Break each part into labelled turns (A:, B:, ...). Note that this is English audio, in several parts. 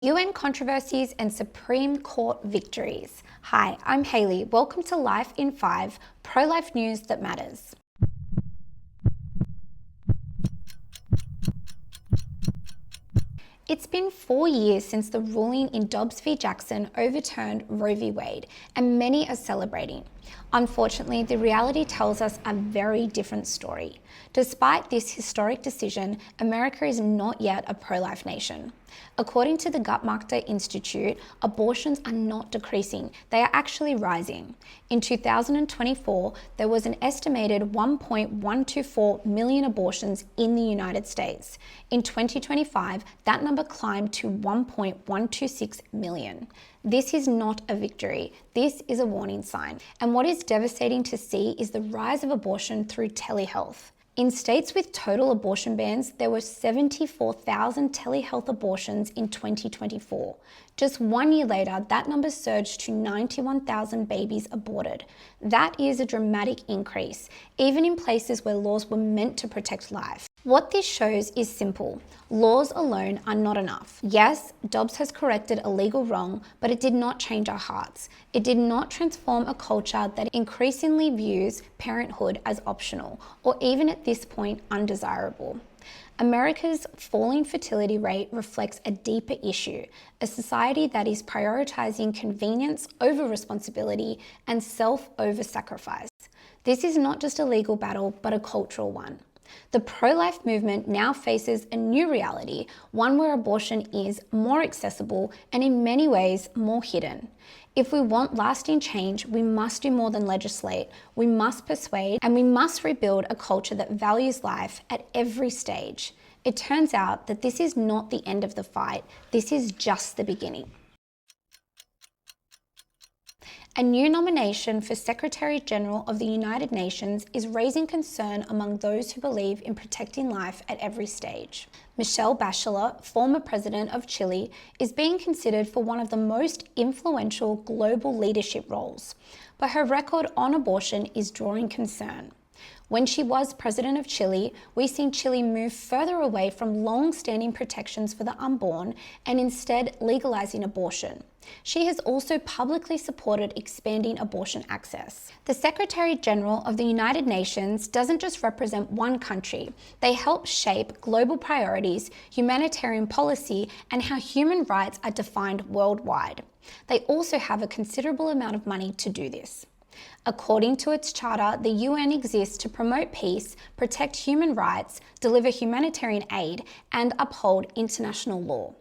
A: UN controversies and Supreme Court victories. Hi, I'm Hayley. Welcome to Life in 5, pro-life news that matters. It's been 4 years since the ruling in Dobbs v. Jackson overturned Roe v. Wade, and many are celebrating. Unfortunately, the reality tells us a very different story. Despite this historic decision, America is not yet a pro-life nation. According to the Guttmacher Institute, abortions are not decreasing, they are actually rising. In 2024, there was an estimated 1.124 million abortions in the United States. In 2025, that number climbed to 1.126 million. This is not a victory, this is a warning sign. And what is devastating to see is the rise of abortion through telehealth. In states with total abortion bans, there were 74,000 telehealth abortions in 2024. Just 1 year later, that number surged to 91,000 babies aborted. That is a dramatic increase, even in places where laws were meant to protect life. What this shows is simple. Laws alone are not enough. Yes, Dobbs has corrected a legal wrong, but it did not change our hearts. It did not transform a culture that increasingly views parenthood as optional, or even at this point, undesirable. America's falling fertility rate reflects a deeper issue, a society that is prioritizing convenience over responsibility and self over sacrifice. This is not just a legal battle, but a cultural one. The pro-life movement now faces a new reality, one where abortion is more accessible and in many ways more hidden. If we want lasting change, we must do more than legislate, we must persuade, and we must rebuild a culture that values life at every stage. It turns out that this is not the end of the fight, this is just the beginning. A new nomination for Secretary General of the United Nations is raising concern among those who believe in protecting life at every stage. Michelle Bachelet, former president of Chile, is being considered for one of the most influential global leadership roles, but her record on abortion is drawing concern. When she was president of Chile, we seen Chile move further away from long-standing protections for the unborn and instead legalizing abortion. She has also publicly supported expanding abortion access. The Secretary General of the United Nations doesn't just represent one country. They help shape global priorities, humanitarian policy, and how human rights are defined worldwide. They also have a considerable amount of money to do this. According to its charter, the UN exists to promote peace, protect human rights, deliver humanitarian aid, and uphold international law.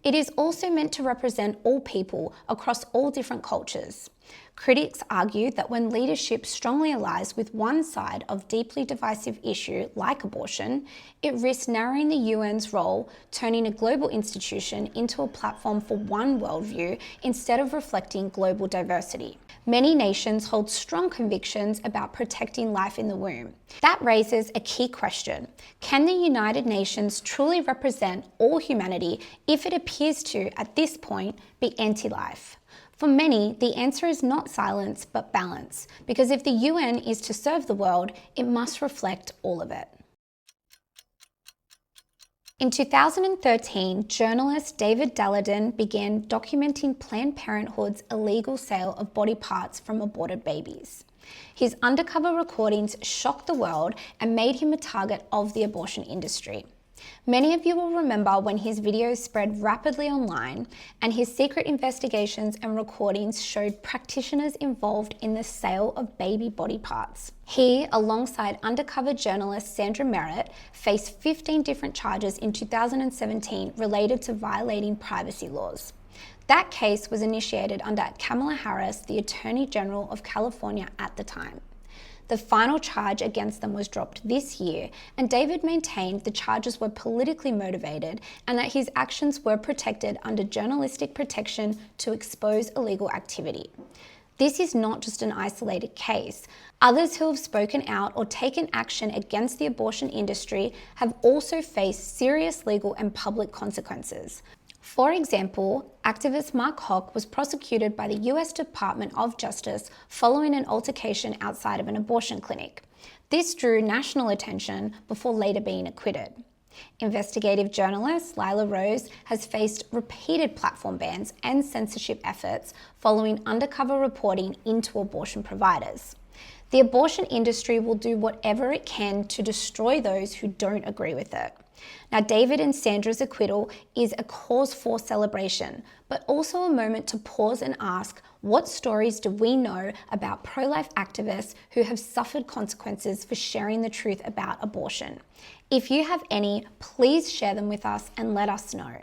A: It is also meant to represent all people across all different cultures. Critics argue that when leadership strongly allies with one side of deeply divisive issue like abortion, it risks narrowing the UN's role, turning a global institution into a platform for one worldview instead of reflecting global diversity. Many nations hold strong convictions about protecting life in the womb. That raises a key question. Can the United Nations truly represent all humanity if it appears to, at this point, be anti-life? For many, the answer is not silence, but balance, because if the UN is to serve the world, it must reflect all of it. In 2013, journalist David Daleiden began documenting Planned Parenthood's illegal sale of body parts from aborted babies. His undercover recordings shocked the world and made him a target of the abortion industry. Many of you will remember when his videos spread rapidly online and his secret investigations and recordings showed practitioners involved in the sale of baby body parts. He, alongside undercover journalist Sandra Merritt, faced 15 different charges in 2017 related to violating privacy laws. That case was initiated under Kamala Harris, the Attorney General of California at the time. The final charge against them was dropped this year, and David maintained the charges were politically motivated and that his actions were protected under journalistic protection to expose illegal activity. This is not just an isolated case. Others who have spoken out or taken action against the abortion industry have also faced serious legal and public consequences. For example, activist Mark Hock was prosecuted by the US Department of Justice following an altercation outside of an abortion clinic. This drew national attention before later being acquitted. Investigative journalist Lila Rose has faced repeated platform bans and censorship efforts following undercover reporting into abortion providers. The abortion industry will do whatever it can to destroy those who don't agree with it. Now, David and Sandra's acquittal is a cause for celebration, but also a moment to pause and ask, what stories do we know about pro-life activists who have suffered consequences for sharing the truth about abortion? If you have any, please share them with us and let us know.